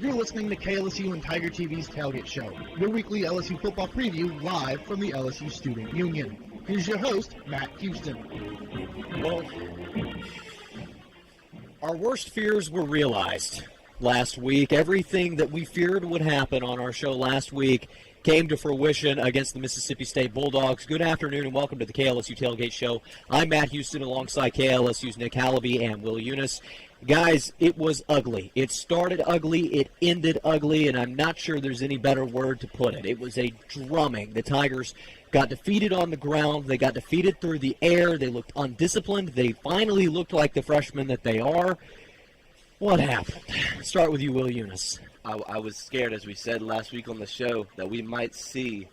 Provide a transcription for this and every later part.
You're listening to KLSU and Tiger TV's Tailgate Show, your weekly LSU football preview live from the LSU Student Union. Here's your host, Matt Houston. Well, our worst fears were realized last week. Everything that we feared would happen on our show last week came to fruition against the Mississippi State Bulldogs. Good afternoon and welcome to the KLSU Tailgate Show. I'm Matt Houston alongside KLSU's Nick Halaby and Will Eunice. Guys, it was ugly. It started ugly, it ended ugly, and I'm not sure there's any better word to put it. It was a drumming. The Tigers got defeated on the ground. They got defeated through the air. They looked undisciplined. They finally looked like the freshmen that they are. What happened? Start with you, Will Eunice. I was scared, as we said last week on the show, that we might see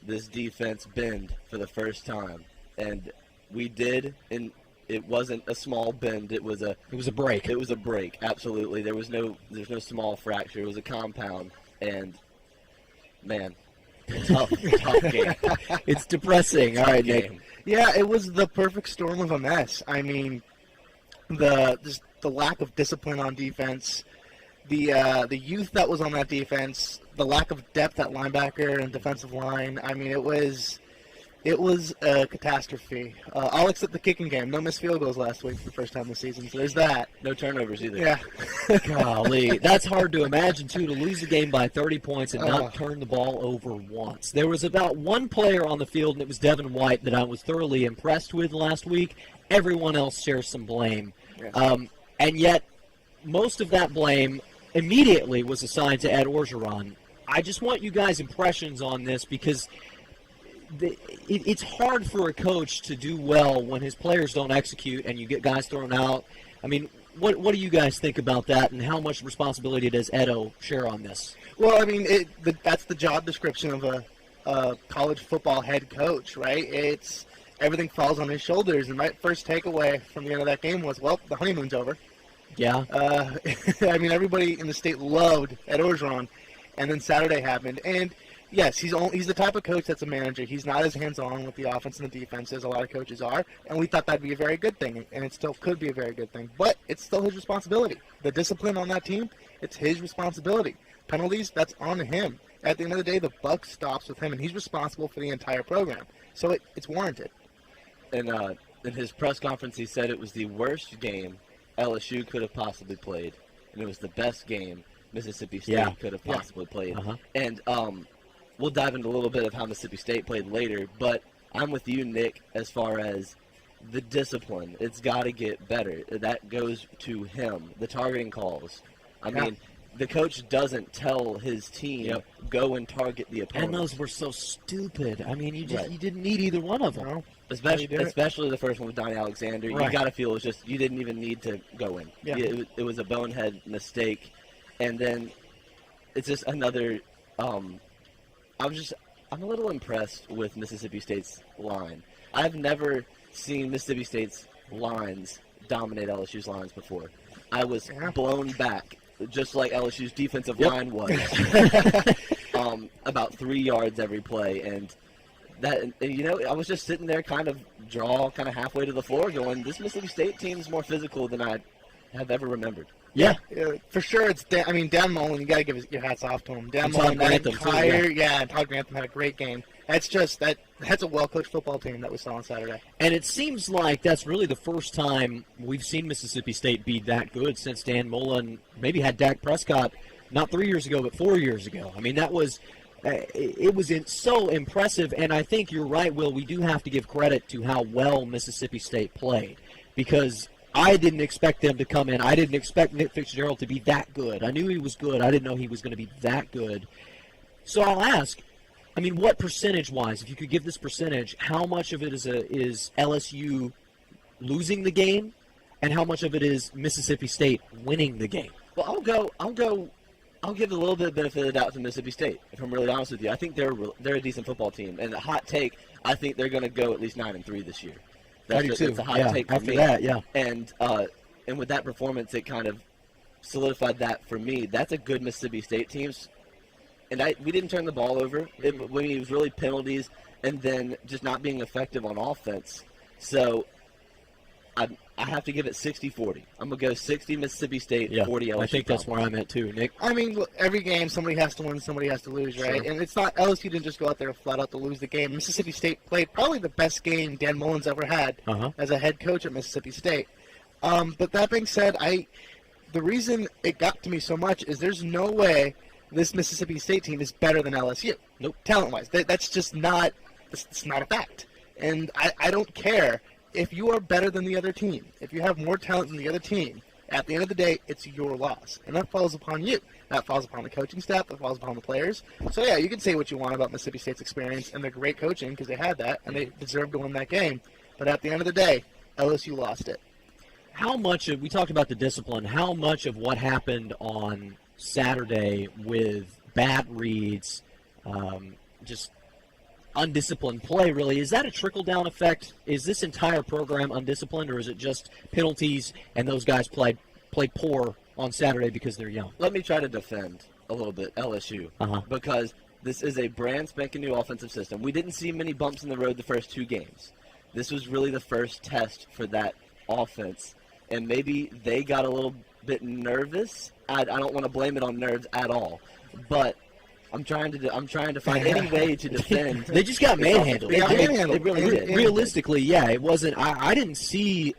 this defense bend for the first time. And we did, and it wasn't a small bend. It was a break. It was a break, absolutely. There's no small fracture. It was a compound. And, man, tough game. It's depressing. All right, Nick. Yeah, it was the perfect storm of a mess. I mean, the lack of discipline on defense, the youth that was on that defense, the lack of depth at linebacker and defensive line. I mean, it was a catastrophe. I'll accept the kicking game. No missed field goals last week for the first time this season, so there's that. No turnovers either. Yeah. Golly, that's hard to imagine, too, to lose the game by 30 points and not turn the ball over once. There was about one player on the field, and it was Devin White, that I was thoroughly impressed with last week. Everyone else shares some blame. Yeah. And yet, most of that blame immediately was assigned to Ed Orgeron. I just want you guys' impressions on this because it's hard for a coach to do well when his players don't execute and you get guys thrown out. I mean, what do you guys think about that, and how much responsibility does Edo share on this? Well, I mean, that's the job description of a college football head coach, right? It's everything falls on his shoulders. And my first takeaway from the end of that game was, well, the honeymoon's over. Yeah. I mean, everybody in the state loved Ed Orgeron, and then Saturday happened. And, yes, he's the type of coach that's a manager. He's not as hands-on with the offense and the defense as a lot of coaches are, and we thought that'd be a very good thing, and it still could be a very good thing. But it's still his responsibility. The discipline on that team, it's his responsibility. Penalties, that's on him. At the end of the day, the buck stops with him, and he's responsible for the entire program. So it's warranted. And in his press conference, he said it was the worst game LSU could have possibly played, and it was the best game Mississippi State could have possibly played. Uh-huh. And we'll dive into a little bit of how Mississippi State played later, but I'm with you, Nick, as far as the discipline. It's got to get better. That goes to him. The targeting calls. I mean, the coach doesn't tell his team, go and target the opponent. And those were so stupid. I mean, you didn't need either one of them. No. Especially the first one with Donnie Alexander. Right. You got to feel it was just you didn't even need to go in. Yeah. It was a bonehead mistake. And then it's just another I'm a little impressed with Mississippi State's line. I've never seen Mississippi State's lines dominate LSU's lines before. I was blown back, just like LSU's defensive line was, about 3 yards every play. And I was just sitting there kind of halfway to the floor going, this Mississippi State team is more physical than I have ever remembered. Yeah, for sure. It's Dan Mullen. You got to give your hats off to him. Dan Mullen, and Todd Grantham had a great game. That's just that's a well-coached football team that we saw on Saturday. And it seems like that's really the first time we've seen Mississippi State be that good since Dan Mullen maybe had Dak Prescott not 3 years ago but 4 years ago. I mean, that was so impressive, and I think you're right, Will. We do have to give credit to how well Mississippi State played because I didn't expect them to come in. I didn't expect Nick Fitzgerald to be that good. I knew he was good. I didn't know he was going to be that good. So I'll ask, I mean, what percentage-wise, if you could give this percentage, how much of it is LSU losing the game, and how much of it is Mississippi State winning the game? Well, I'll give a little bit of benefit of the doubt to Mississippi State, if I'm really honest with you. I think they're a decent football team. And a hot take, I think they're going to go at least 9-3 this year. That's a hot take for after me. That, yeah. And with that performance, it kind of solidified that for me. That's a good Mississippi State team. And we didn't turn the ball over. It was really penalties and then just not being effective on offense. So I have to give it 60-40. I'm going to go 60 Mississippi State, 40 LSU. I think that's where I'm at too, Nick. I mean, look, every game somebody has to win, somebody has to lose, right? Sure. And it's not LSU didn't just go out there flat out to lose the game. Mississippi State played probably the best game Dan Mullen's ever had as a head coach at Mississippi State. But that being said, the reason it got to me so much is there's no way this Mississippi State team is better than LSU. Nope. Talent-wise, that's just not. It's not a fact. And I don't care if you are better than the other team. If you have more talent than the other team, at the end of the day, it's your loss, and that falls upon you. That falls upon the coaching staff. That falls upon the players. So yeah, you can say what you want about Mississippi State's experience and their great coaching because they had that and they deserved to win that game. But at the end of the day, LSU lost it. How much of, we talked about the discipline, how much of what happened on Saturday with bad reads, just undisciplined play, really, is that a trickle-down effect? Is this entire program undisciplined, or is it just penalties and those guys played poor on Saturday because they're young? Let me try to defend a little bit LSU because this is a brand spanking new offensive system. We didn't see many bumps in the road the first 2 games. This was really the first test for that offense, and maybe they got a little bit nervous. I don't want to blame it on nerves at all, but I'm trying to find any way to defend. They just got manhandled. They really did. Realistically, yeah, it wasn't. I didn't see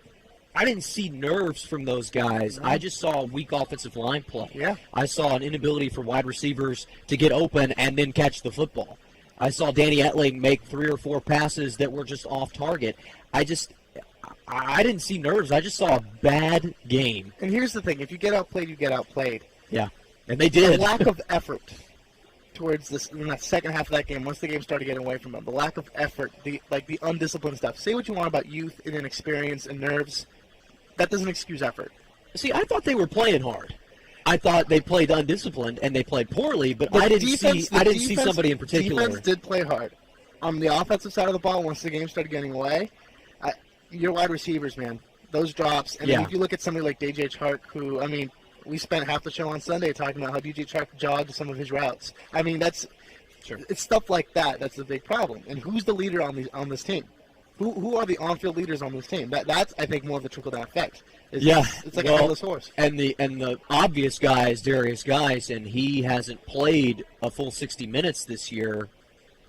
nerves from those guys. I just saw weak offensive line play. Yeah. I saw an inability for wide receivers to get open and then catch the football. I saw Danny Etling make 3 or 4 passes that were just off target. I didn't see nerves. I just saw a bad game. And here's the thing: if you get outplayed, you get outplayed. Yeah, and they did. The lack of effort towards this in that second half of that game, once the game started getting away from them, the lack of effort, the undisciplined stuff. Say what you want about youth and inexperience and nerves, that doesn't excuse effort. See, I thought they were playing hard. I thought they played undisciplined and they played poorly, but I didn't see somebody in particular. Defense did play hard. On the offensive side of the ball, once the game started getting away, your wide receivers, man, those drops. And then if you look at somebody like DJ Chark, who, I mean, we spent half the show on Sunday talking about how DJ Chark jogged some of his routes. I mean, it's stuff like that that's the big problem. And who's the leader on this team? Who are the on-field leaders on this team? That's I think more of the trickle-down effect. It's like a headless horse. And the obvious guy is Darius Guice, and he hasn't played a full 60 minutes this year.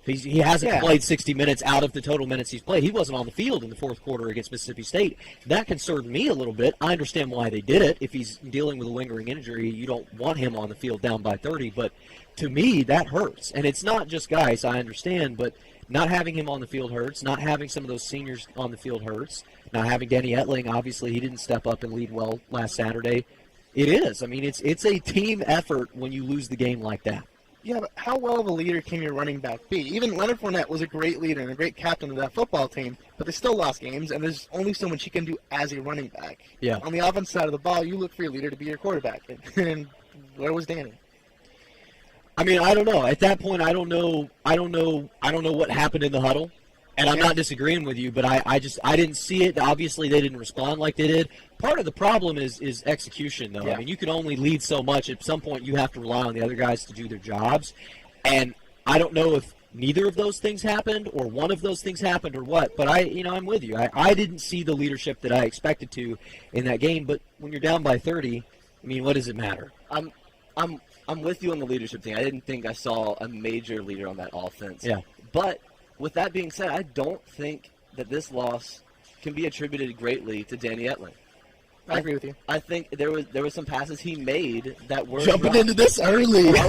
He hasn't played 60 minutes out of the total minutes he's played. He wasn't on the field in the fourth quarter against Mississippi State. That concerned me a little bit. I understand why they did it. If he's dealing with a lingering injury, you don't want him on the field down by 30. But to me, that hurts. And it's not just Guice, I understand, but not having him on the field hurts. Not having some of those seniors on the field hurts. Not having Danny Etling, obviously, he didn't step up and lead well last Saturday. It is. I mean, it's a team effort when you lose the game like that. Yeah, but how well of a leader can your running back be? Even Leonard Fournette was a great leader and a great captain of that football team, but they still lost games, and there's only so much he can do as a running back. Yeah. On the offense side of the ball, you look for your leader to be your quarterback. And where was Danny? I mean, I don't know. At that point, I don't know what happened in the huddle. And I'm not disagreeing with you, but I didn't see it. Obviously, they didn't respond like they did. Part of the problem is execution, though. Yeah. I mean, you can only lead so much. At some point, you have to rely on the other guys to do their jobs. And I don't know if neither of those things happened or one of those things happened or what. But I'm with you. I didn't see the leadership that I expected to in that game. But when you're down by 30, I mean, what does it matter? I'm with you on the leadership thing. I didn't think I saw a major leader on that offense. Yeah. But with that being said, I don't think that this loss can be attributed greatly to Danny Etling. I agree with you. I think there was some passes he made that were Jumping dropped. into this early. Are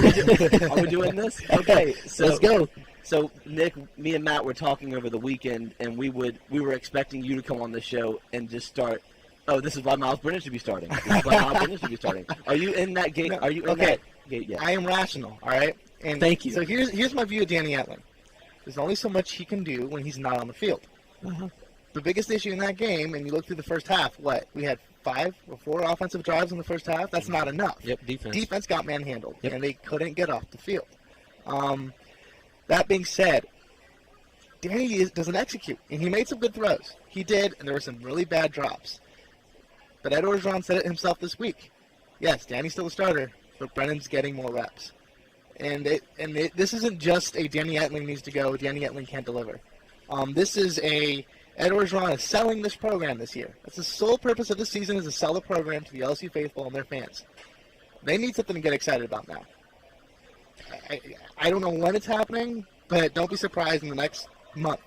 we doing this? Okay, so Let's go. So Nick, me and Matt were talking over the weekend, and we were expecting you to come on the show and just start. Oh, this is why Miles Brennan should be starting. This is why Miles Brennan should be starting. Are you in that gate? No, Are you in okay. that gate yet? I am rational, all right? And Thank you. So here's my view of Danny Etling. There's only so much he can do when he's not on the field. The biggest issue in that game, and you look through the first half, we had 5 or 4 offensive drives in the first half. That's not enough. Yep, defense. Defense got manhandled, Yep. and they couldn't get off the field. That being said, Danny doesn't execute, and he made some good throws. He did, and there were some really bad drops. But Ed Orgeron said it himself this week. Yes, Danny's still a starter, but Brennan's getting more reps. And this isn't just a Danny Etling needs to go, Danny Etling can't deliver. This is a Ed Orgeron is selling this program this year. That's the sole purpose of this season, is to sell the program to the LSU faithful and their fans. They need something to get excited about now. I don't know when it's happening, but don't be surprised in the next month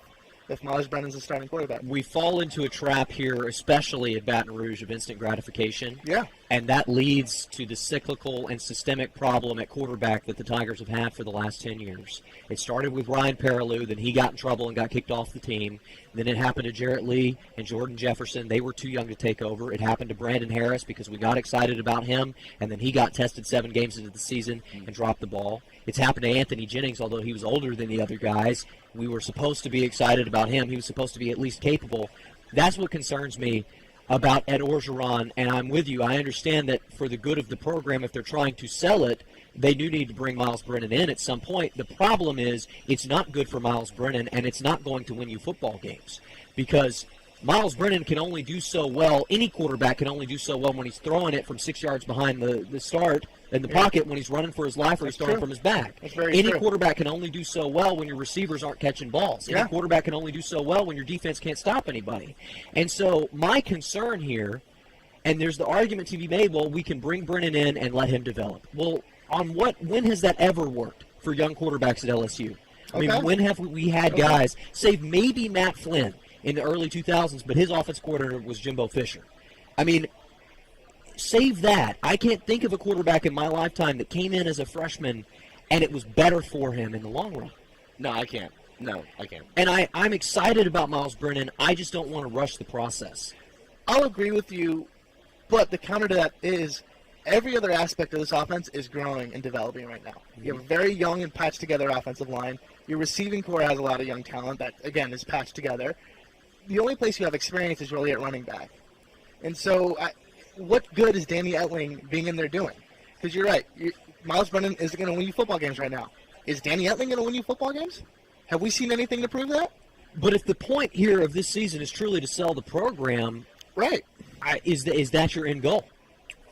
if Miles Brennan's the starting quarterback. We fall into a trap here, especially at Baton Rouge, of instant gratification. Yeah. And that leads to the cyclical and systemic problem at quarterback that the Tigers have had for the last 10 years. It started with Ryan Perilou, then he got in trouble and got kicked off the team. Then it happened to Jarrett Lee and Jordan Jefferson. They were too young to take over. It happened to Brandon Harris because we got excited about him, and then he got tested 7 games into the season and dropped the ball. It's happened to Anthony Jennings, although he was older than the other guys. We were supposed to be excited about him. He was supposed to be at least capable. That's what concerns me about Ed Orgeron, and I'm with you. I understand that for the good of the program, if they're trying to sell it, they do need to bring Miles Brennan in at some point. The problem is it's not good for Miles Brennan, and it's not going to win you football games because Miles Brennan can only do so well. Any quarterback can only do so well when he's throwing it from 6 yards behind the start in the pocket when he's running for his life or he's throwing from his back. Any quarterback can only do so well when your receivers aren't catching balls. Any quarterback can only do so well when your defense can't stop anybody. And so my concern here, and there's the argument to be made, well, we can bring Brennan in and let him develop. Well, when has that ever worked for young quarterbacks at LSU? I mean, when have we had guys, save maybe Matt Flynn in the early 2000s, but his offense coordinator was Jimbo Fisher. I mean, save that. I can't think of a quarterback in my lifetime that came in as a freshman and it was better for him in the long run. No, I can't. No, I can't. And I'm excited about Miles Brennan. I just don't want to rush the process. I'll agree with you, but the counter to that is every other aspect of this offense is growing and developing right now. You have a very young and patched together offensive line. Your receiving core has a lot of young talent that, again, is patched together. The only place you have experience is really at running back. And so what good is Danny Etling being in there doing? Because you're right. Miles Brennan isn't going to win you football games right now. Is Danny Etling going to win you football games? Have we seen anything to prove that? But if the point here of this season is truly to sell the program, right? Is that your end goal?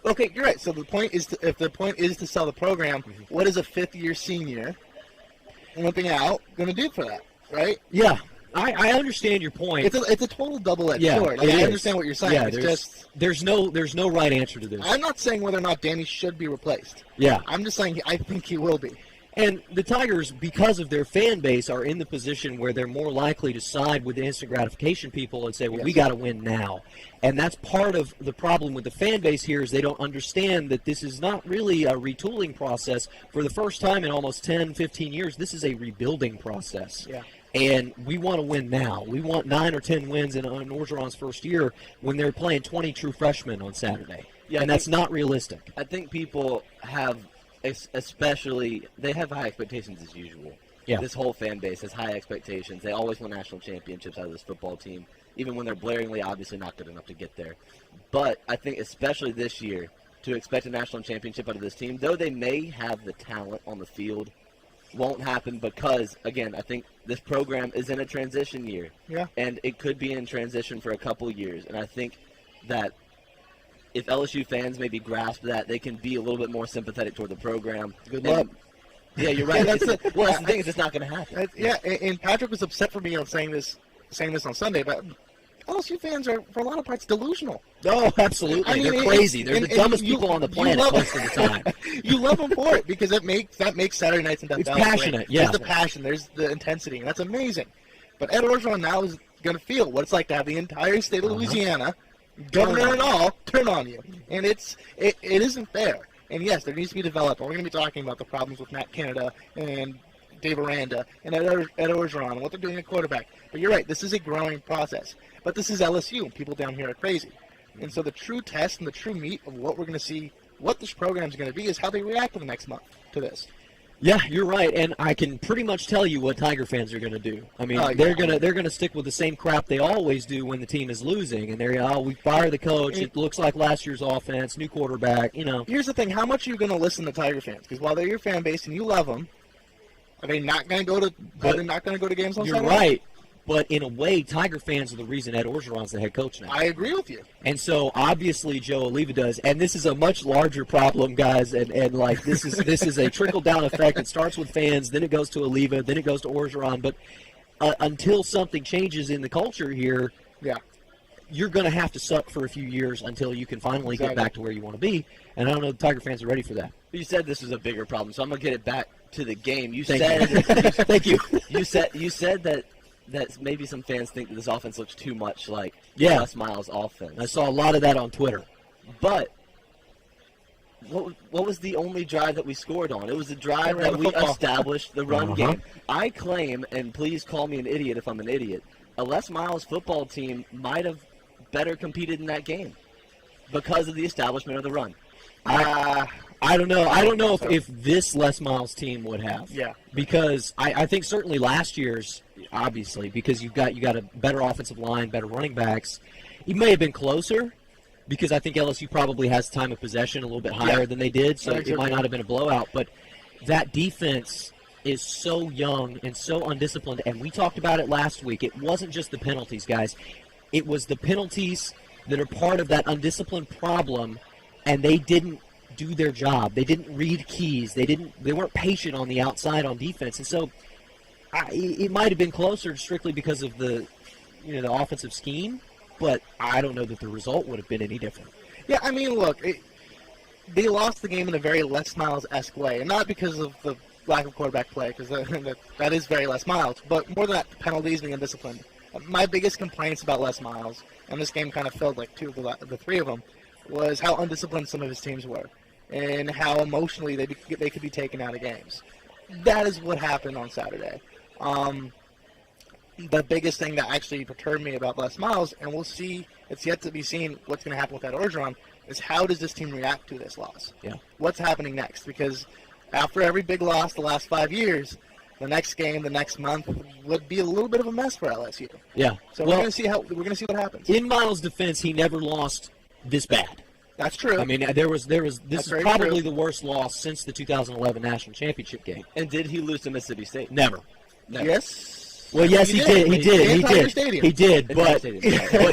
Okay, you're right. So the point is, if the point is to sell the program, what is a fifth-year senior limping out going to do for that? Right? Yeah. I understand your point. It's a total double-edged sword. I understand what you're saying. Yeah, there's no right answer to this. I'm not saying whether or not Danny should be replaced. Yeah. I'm just saying I think he will be. And the Tigers, because of their fan base, are in the position where they're more likely to side with the instant gratification people and say, well, we got to win now. And that's part of the problem with the fan base here is they don't understand that this is not really a retooling process. For the first time in almost 10, 15 years, this is a rebuilding process. Yeah. And we want to win now. We want 9 or 10 wins in Orgeron's first year when they're playing 20 true freshmen on Saturday. Yeah, and that's not realistic. I think people have, they have high expectations as usual. Yeah. This whole fan base has high expectations. They always win national championships out of this football team, even when they're blaringly obviously not good enough to get there. But I think especially this year, to expect a national championship out of this team, though they may have the talent on the field, won't happen because, again, I think this program is in a transition year. Yeah. And it could be in transition for a couple years. And I think that if LSU fans maybe grasp that, they can be a little bit more sympathetic toward the program. Good luck. Yeah, you're right. That's the thing is it's not going to happen. And Patrick was upset for me on saying this on Sunday, but LSU fans are, for a lot of parts, delusional. Oh, absolutely. I mean, they're crazy. They're the dumbest people on the planet most of the time. You love them for it because that makes Saturday nights in Death Valley. It's passionate, great. yeah. There's the passion. There's the intensity, and that's amazing. But Ed Orgeron now is going to feel what it's like to have the entire state of Louisiana, governor and all, turn on you. And it isn't fair. And, yes, there needs to be development. We're going to be talking about the problems with Matt Canada and Dave Aranda and Ed Orgeron and what they're doing at quarterback. But you're right. This is a growing process. But this is LSU, and people down here are crazy. And so the true test and the true meat of what we're going to see, what this program is going to be, is how they react in the next month to this. Yeah, you're right, and I can pretty much tell you what Tiger fans are going to do. I mean, they're gonna stick with the same crap they always do when the team is losing, and we fire the coach. It looks like last year's offense, new quarterback. Here's the thing: how much are you going to listen to Tiger fans? Because while they're your fan base and you love them, are they not going to go to? Are they not going to go to games on Saturday? You're right. But in a way, Tiger fans are the reason Ed Orgeron's the head coach now. I agree with you. And so obviously Joe Oliva does, and this is a much larger problem, guys. And like this is a trickle down effect. It starts with fans, then it goes to Oliva, then it goes to Orgeron. But until something changes in the culture here, Yeah. you're going to have to suck for a few years until you can finally get back to where you want to be. And I don't know if the Tiger fans are ready for that. You said this was a bigger problem, so I'm going to get it back to the game. Thank you. You said that maybe some fans think that this offense looks too much like Yeah. Les Miles' offense. I saw a lot of that on Twitter. But what was the only drive that we scored on? It was the drive They ran that the we football. established the run Uh-huh. game. I claim, and please call me an idiot if I'm an idiot, a Les Miles football team might have better competed in that game because of the establishment of the run. I don't know. I don't know if this Les Miles team would have. Yeah. Because I think certainly last year's, obviously, because you got a better offensive line, better running backs. It may have been closer because I think LSU probably has time of possession a little bit higher than they did, so it might not have been a blowout. But that defense is so young and so undisciplined, and we talked about it last week. It wasn't just the penalties, guys. It was the penalties that are part of that undisciplined problem, and they didn't do their job. They didn't read keys. They weren't patient on the outside on defense, and so it might have been closer strictly because of the offensive scheme. But I don't know that the result would have been any different. Yeah, I mean, look, they lost the game in a very Les Miles-esque way, and not because of the lack of quarterback play, because that is very Les Miles, but more than that, penalties being undisciplined. My biggest complaints about Les Miles, and this game kind of felt like two of the three of them, was how undisciplined some of his teams were, and how emotionally they could be taken out of games. That is what happened on Saturday. The biggest thing that actually perturbed me about Les Miles, and we'll see, it's yet to be seen what's going to happen with Ed Orgeron, is how does this team react to this loss? Yeah. What's happening next? Because after every big loss the last 5 years, the next game, the next month would be a little bit of a mess for LSU. Yeah. So we're going to see what happens. In Miles' defense, he never lost this bad. That's true. I mean, this is very probably true. the worst loss since the 2011 National Championship game. And did he lose to Mississippi State? Never. Yes. Well, yes, he did. He did, but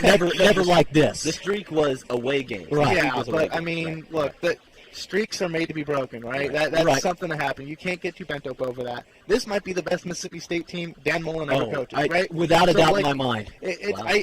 never like this. The streak was away games. Right. Yeah, but I mean, look, the streaks are made to be broken, right? That's Right. something to happen. You can't get too bent up over that. This might be the best Mississippi State team Dan Mullen ever coaches, right? Without a So, doubt like, in my mind.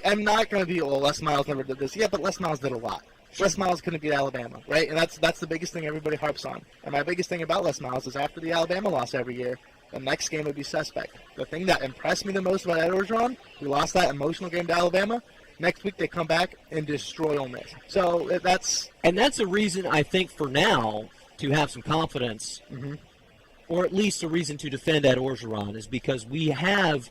I'm not going to be, Les Miles never did this. Yeah, but Les Miles did a lot. Les Miles couldn't beat Alabama, right? And that's the biggest thing everybody harps on. And my biggest thing about Les Miles is after the Alabama loss every year, the next game would be suspect. The thing that impressed me the most about Ed Orgeron, we lost that emotional game to Alabama. Next week they come back and destroy Ole Miss. So that's a reason, I think, for now to have some confidence, or at least a reason to defend Ed Orgeron, is because we have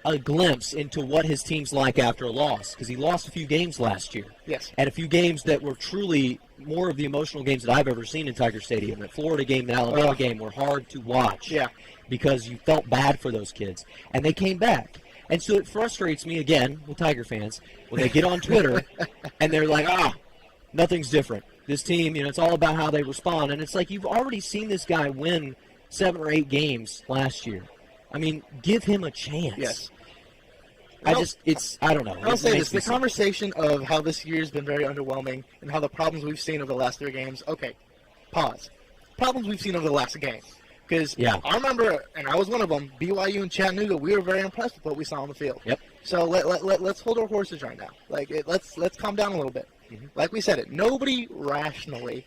a glimpse into what his team's like after a loss, because he lost a few games last year. Yes. And a few games that were truly more of the emotional games that I've ever seen in Tiger Stadium. The Florida game, the Alabama game were hard to watch. Yeah. Because you felt bad for those kids. And they came back. And so it frustrates me, again, with Tiger fans, when they get on Twitter and they're like, nothing's different. This team, it's all about how they respond. And it's like, you've already seen this guy win 7 or 8 games last year. I mean, give him a chance. Yes. I don't know. I'll It say makes this: me the sick. conversation of how this year's been very underwhelming and how the problems we've seen over the last 3 games. Okay, pause. Problems we've seen over the last game, because I remember, and I was one of them. BYU and Chattanooga, we were very impressed with what we saw on the field. Yep. So let's hold our horses right now. Let's calm down a little bit. Like we said, nobody rationally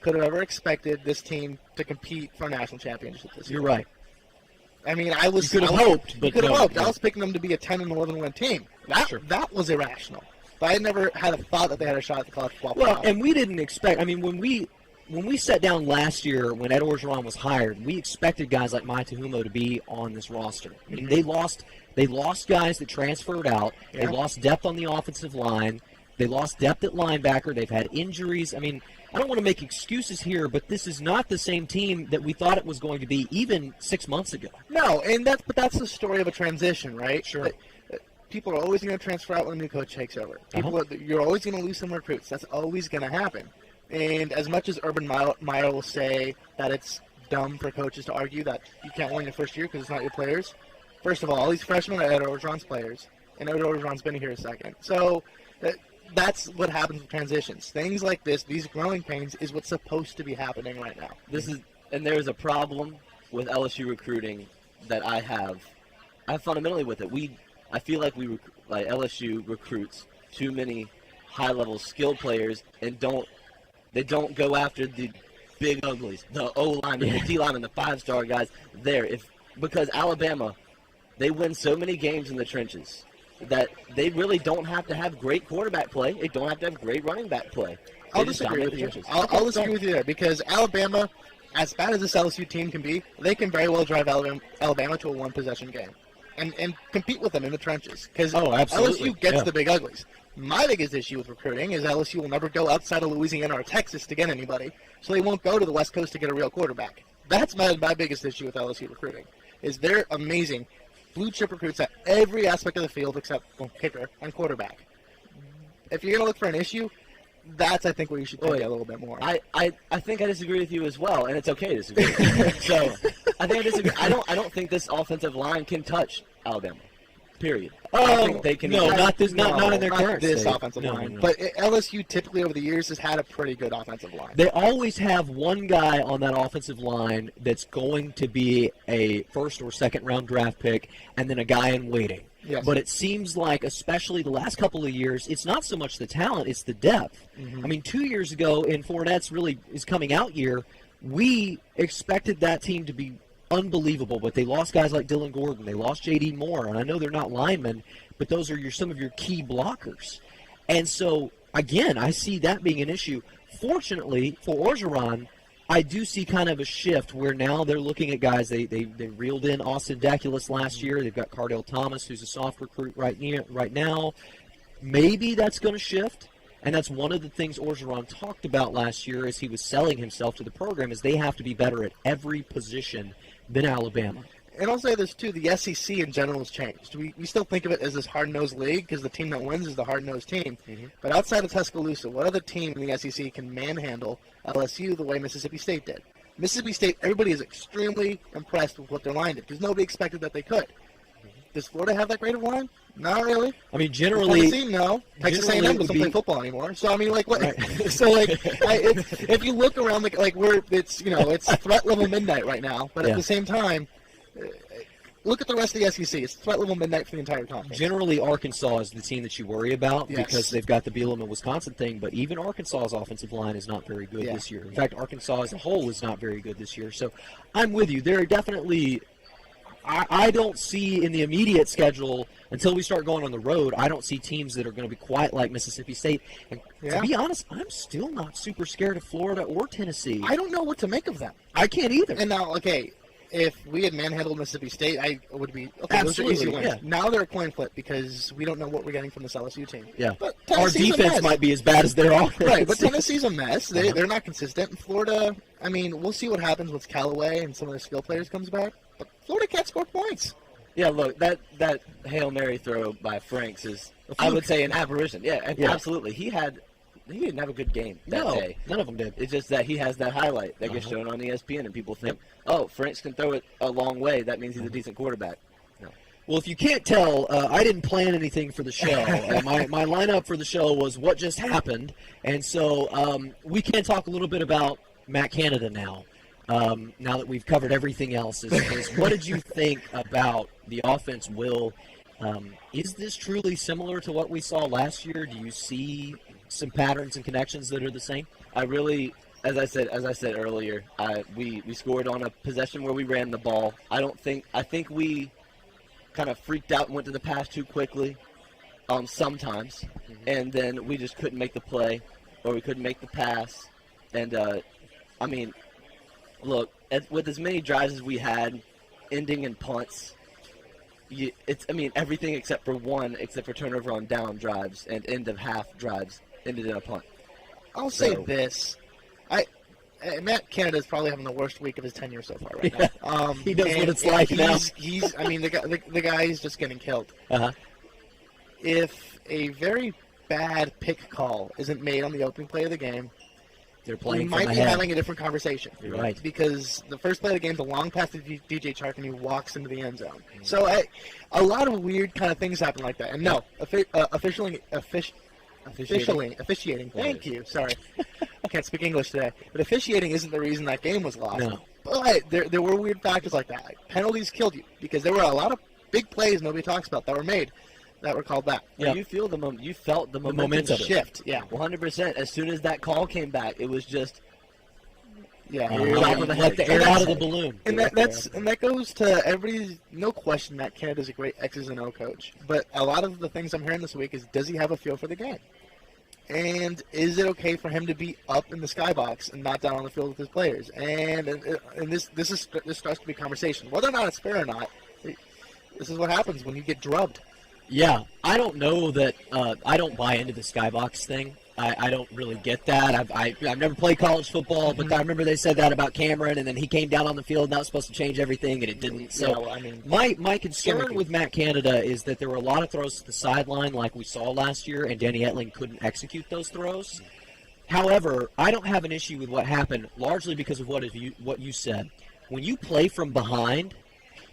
could have ever expected this team to compete for a national championship this year. You're right. I mean, I was. You could have hoped, but you could have no, hoped. no. I was picking them to be a 10 and 11 win team. That was irrational. But I never had a thought that they had a shot at the college football playoff. Well, and we didn't expect. I mean, when we sat down last year when Ed Orgeron was hired, we expected guys like Mai Tahumo to be on this roster. I mean, they lost guys that transferred out. Yeah. They lost depth on the offensive line. They lost depth at linebacker. They've had injuries. I mean, I don't want to make excuses here, but this is not the same team that we thought it was going to be even 6 months ago. No, and that's the story of a transition, right? Sure. People are always going to transfer out when a new coach takes over. You're always going to lose some recruits. That's always going to happen. And as much as Urban Meyer will say that it's dumb for coaches to argue that you can't win your first year because it's not your players, first of all these freshmen are Ed Orgeron's players, and Ed Orgeron's been here a second. So that's what happens with transitions. Things like this, these growing pains, is what's supposed to be happening right now. And there is a problem with LSU recruiting that I have fundamentally with it. I feel like LSU recruits too many high-level skill players and they don't go after the big uglies, the O-linemen, the D-linemen, the 5-star guys there. Because Alabama, they win so many games in the trenches that they really don't have to have great quarterback play. They don't have to have great running back play. I'll disagree with you. I'll disagree with you there because Alabama, as bad as this LSU team can be, they can very well drive Alabama to a one-possession game and compete with them in the trenches because LSU gets the big uglies. My biggest issue with recruiting is LSU will never go outside of Louisiana or Texas to get anybody, so they won't go to the West Coast to get a real quarterback. That's my biggest issue with LSU recruiting, is they're amazing blue-chip recruits at every aspect of the field except kicker and quarterback. If you're going to look for an issue, that's, I think, where you should take it a little bit more. I think I disagree with you as well, and it's okay to disagree with you. So, I think I disagree. I don't think this offensive line can touch Alabama. Period. I think they can. No, not in their current this state. offensive line. But LSU typically over the years has had a pretty good offensive line. They always have one guy on that offensive line that's going to be a first or second round draft pick, and then a guy in waiting. Yes. But it seems like, especially the last couple of years, it's not so much the talent, it's the depth. Mm-hmm. I mean, 2 years ago in Fournette's his coming out year, we expected that team to be unbelievable, but they lost guys like Dylan Gordon. They lost J.D. Moore, and I know they're not linemen, but those are some of your key blockers. And so, again, I see that being an issue. Fortunately for Orgeron, I do see kind of a shift where now they're looking at guys. They reeled in Austin Deculus last year. They've got Cardell Thomas, who's a soft recruit right now. Maybe that's going to shift. And that's one of the things Orgeron talked about last year as he was selling himself to the program, is they have to be better at every position than Alabama. And I'll say this, too. The SEC in general has changed. We still think of it as this hard-nosed league because the team that wins is the hard-nosed team. Mm-hmm. But outside of Tuscaloosa, what other team in the SEC can manhandle LSU the way Mississippi State did? Mississippi State, everybody is extremely impressed with what their line did because nobody expected that they could. Does Florida have that great of a line? Not really. I mean, generally, Tennessee, no. Texas A&M doesn't play football anymore. So I mean, like, what? Right. So like, if you look around, it's threat level midnight right now. But at the same time, look at the rest of the SEC. It's threat level midnight for the entire conference. Generally, Arkansas is the team that you worry about because they've got the Bielema and Wisconsin thing. But even Arkansas's offensive line is not very good this year. In fact, Arkansas as a whole is not very good this year. So I'm with you. There are definitely. I don't see in the immediate schedule, until we start going on the road, I don't see teams that are going to be quite like Mississippi State. And to be honest, I'm still not super scared of Florida or Tennessee. I don't know what to make of them. I can't either. And now, if we had manhandled Mississippi State, I would be, those are easy wins. Yeah. Now they're a coin flip because we don't know what we're getting from this LSU team. Yeah. But our defense might be as bad as their offense. Right, but Tennessee's a mess. They're not consistent. And Florida, I mean, we'll see what happens with Callaway and some of their skill players comes back. But Florida can't score points. Yeah, look, that Hail Mary throw by Franks is, I would say, an aberration. Yeah, absolutely. He didn't have a good game that day. None of them did. It's just that he has that highlight that gets shown on ESPN, and people think, oh, Franks can throw it a long way. That means he's a decent quarterback. No. Well, if you can't tell, I didn't plan anything for the show. My lineup for the show was what just happened, and so we can talk a little bit about Matt Canada now. Now that we've covered everything else, is what did you think about the offense, Will? Is this truly similar to what we saw last year? Do you see some patterns and connections that are the same? I really, as I said earlier, we scored on a possession where we ran the ball. I think we kind of freaked out and went to the pass too quickly sometimes, and then we just couldn't make the play, or we couldn't make the pass. And I mean, look, with as many drives as we had, ending in punts, everything except for turnover on down drives and end of half drives ended in a punt. I'll say this. Matt Canada is probably having the worst week of his tenure so far right now. He knows what it's like now. The guy is just getting killed. Uh-huh. If a very bad pick call isn't made on the opening play of the game, we might be having a different conversation. You're right. Because the first play of the game is a long pass to DJ Chark, and he walks into the end zone. Mm-hmm. So a lot of weird kind of things happen like that. And no, officiating. Thank you. Sorry. I can't speak English today. But officiating isn't the reason that game was lost. No. But there were weird factors like that. Like, penalties killed you because there were a lot of big plays nobody talks about that were made that were called back. Yeah. You felt the momentum shift. Yeah, 100%. As soon as that call came back, it was just let the air out of the balloon. And that goes to no question that Canada's a great X's and O coach. But a lot of the things I'm hearing this week is, does he have a feel for the game? And is it okay for him to be up in the skybox and not down on the field with his players? And this starts to be conversation. Whether or not it's fair or not, this is what happens when you get drubbed. Yeah, I don't know that I don't buy into the skybox thing. I don't really get that. I've never played college football, but I remember they said that about Cameron, and then he came down on the field, and that was supposed to change everything, and it didn't. So my concern with Matt Canada is that there were a lot of throws to the sideline like we saw last year, and Danny Etling couldn't execute those throws. However, I don't have an issue with what happened, largely because of what you said. When you play from behind,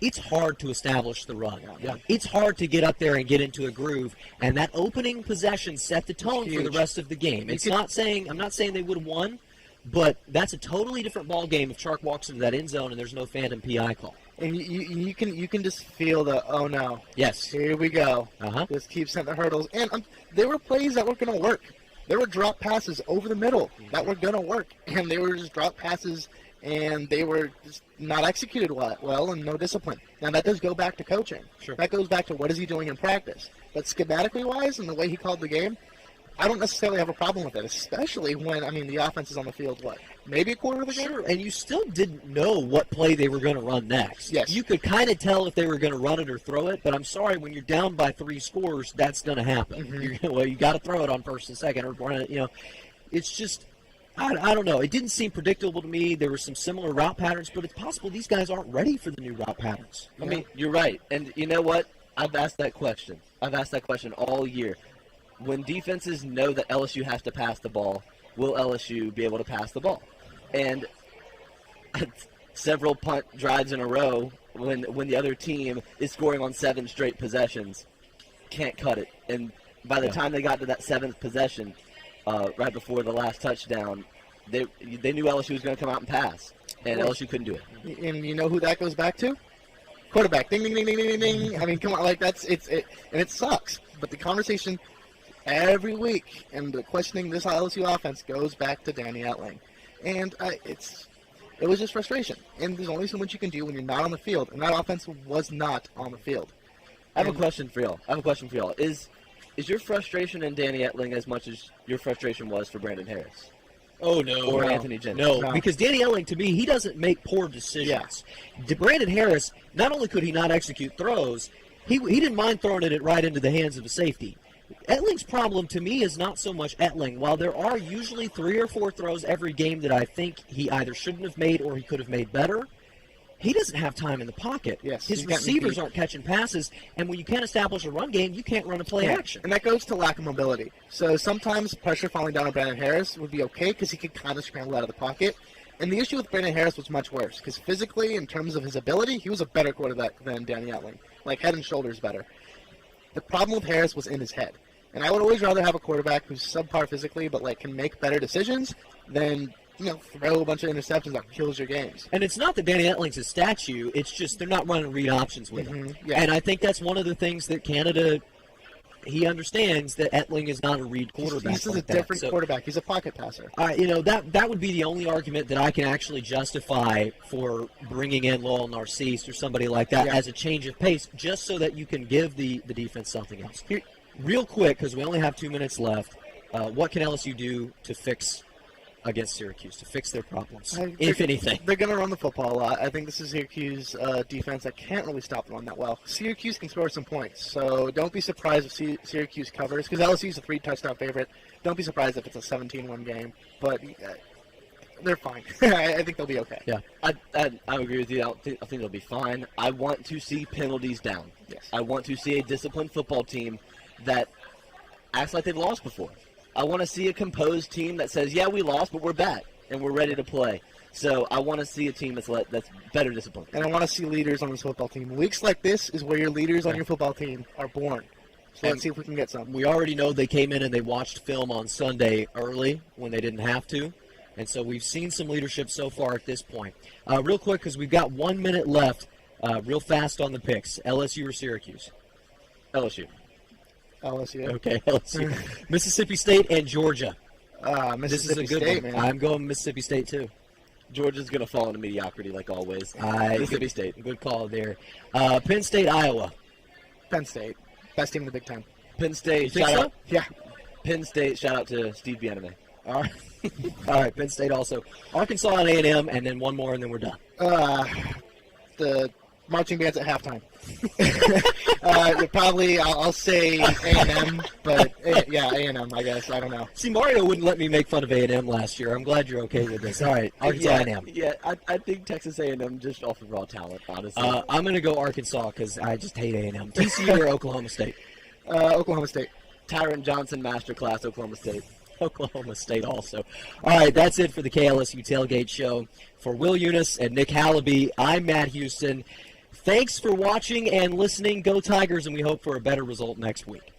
it's hard to establish the run. Yeah. It's hard to get up there and get into a groove, and that opening possession set the tone for the rest of the game. I'm not saying they would have won, but that's a totally different ball game if Chark walks into that end zone and there's no phantom PI call. And you can just feel the, oh no, yes, here we go. Just keep setting the hurdles, and there were plays that were going to work. There were drop passes over the middle that were going to work, and they were just drop passes. And they were just not executed well and no discipline. Now, that does go back to coaching. Sure. That goes back to what is he doing in practice. But schematically-wise and the way he called the game, I don't necessarily have a problem with it, especially when, the offense is on the field, maybe a quarter of the game? Sure, and you still didn't know what play they were going to run next. Yes. You could kind of tell if they were going to run it or throw it, but I'm sorry, when you're down by 3 scores, that's going to happen. You got to throw it on first and second or run it, it's just – I don't know. It didn't seem predictable to me. There were some similar route patterns, but it's possible these guys aren't ready for the new route patterns. You're right. And you know what? I've asked that question. All year. When defenses know that LSU has to pass the ball, will LSU be able to pass the ball? And several punt drives in a row when the other team is scoring on 7 straight possessions, can't cut it. And by the time they got to that 7th possession, right before the last touchdown, they knew LSU was going to come out and pass, and LSU couldn't do it. And you know who that goes back to? Quarterback. Ding, ding, ding, ding, ding, ding, ding. Come on, and it sucks. But the conversation every week and the questioning this LSU offense goes back to Danny Etling, and it was just frustration. And there's only so much you can do when you're not on the field, and that offense was not on the field. I have a question for y'all. Is your frustration in Danny Etling as much as your frustration was for Brandon Harris? Oh, no. Or Anthony Jennings? No, because Danny Etling, to me, he doesn't make poor decisions. Yeah. Brandon Harris, not only could he not execute throws, he didn't mind throwing it right into the hands of a safety. Etling's problem, to me, is not so much Etling. While there are usually 3 or 4 throws every game that I think he either shouldn't have made or he could have made better, he doesn't have time in the pocket. Yes, his receivers aren't catching passes, and when you can't establish a run game, you can't run a play action. And that goes to lack of mobility. So sometimes pressure falling down on Brandon Harris would be okay because he could kind of scramble out of the pocket. And the issue with Brandon Harris was much worse because physically, in terms of his ability, he was a better quarterback than Danny Etling, head and shoulders better. The problem with Harris was in his head. And I would always rather have a quarterback who's subpar physically but can make better decisions than throw a bunch of interceptions that kills your games. And it's not that Danny Etling's a statue. It's just they're not running read options with him. Yeah. And I think that's one of the things that Canada, he understands that Etling is not a read quarterback. He's a different quarterback. He's a pocket passer. That would be the only argument that I can actually justify for bringing in Lowell Narcisse or somebody like that as a change of pace, just so that you can give the defense something else. Real quick, because we only have 2 minutes left, what can LSU do to fix against Syracuse, to fix their problems, if anything? They're going to run the football a lot. I think this is Syracuse defense that can't really stop the run that well. Syracuse can score some points, so don't be surprised if Syracuse covers, because LSU's a 3-touchdown favorite. Don't be surprised if it's a 17-1 game, but they're fine. I think they'll be okay. Yeah, I agree with you. I think they'll be fine. I want to see penalties down. Yes. I want to see a disciplined football team that acts like they've lost before. I want to see a composed team that says, yeah, we lost, but we're back, and we're ready to play. So I want to see a team that's better disciplined. And I want to see leaders on this football team. Weeks like this is where your leaders on your football team are born. So let's see if we can get some. We already know they came in and they watched film on Sunday early when they didn't have to. And so we've seen some leadership so far at this point. Real quick, because we've got 1 minute left, Real fast on the picks. LSU or Syracuse? LSU. LSU. Okay, LSU. Mississippi State and Georgia. This is a Mississippi good State, one. man. I'm going Mississippi State, too. Georgia's going to fall into mediocrity like always. Mississippi State. Good call there. Penn State, Iowa. Penn State. Best team in the Big Ten. Penn State. think Shout so? out. Yeah. Penn State. Shout out to Steve Bieneme. All right. All right, Penn State also. Arkansas and A&M, and then one more, and then we're done. The marching bands at halftime. Probably, I'll say A&M, but yeah, A&M, I guess. I don't know. See, Mario wouldn't let me make fun of A&M last year. I'm glad you're okay with this. All right, Arkansas A&M. Yeah, I think Texas A&M just off of raw talent, honestly. I'm going to go Arkansas because I just hate A&M. TCU or Oklahoma State? Oklahoma State. Tyron Johnson masterclass, Oklahoma State. Oklahoma State also. All right, that's it for the KLSU Tailgate Show. For Will Eunice and Nick Halaby, I'm Matt Houston. Thanks for watching and listening. Go Tigers, and we hope for a better result next week.